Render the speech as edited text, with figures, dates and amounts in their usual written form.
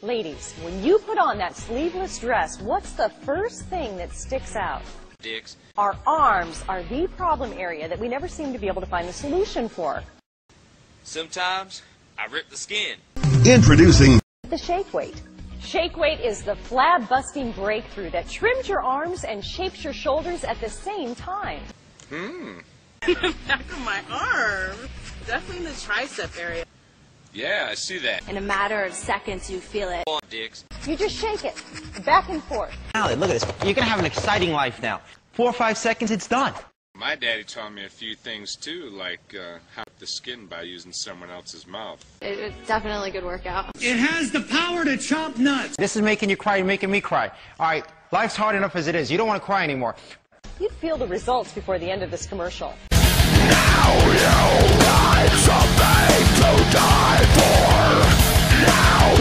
Ladies, when you put on that sleeveless dress, what's the first thing that sticks out? Dicks. Our arms are the problem area that we never seem to be able to find the solution for. Sometimes I rip the skin. Introducing The Shake Weight. Shake Weight is the flab-busting breakthrough that trims your arms and shapes your shoulders at the same time. Back of my arm, definitely in the tricep area. Yeah, I see that. In a matter of seconds, you feel it. Come on, dicks. You just shake it, back and forth. Look at this. You're going to have an exciting life now. 4 or 5 seconds, it's done. My daddy taught me a few things too, like how to the skin by using someone else's mouth. It's definitely a good workout. It has the power to chop nuts. This is making you cry, you're making me cry. All right, life's hard enough as it is. You don't want to cry anymore. You'd feel the results before the end of this commercial. Now you got something to die for. Now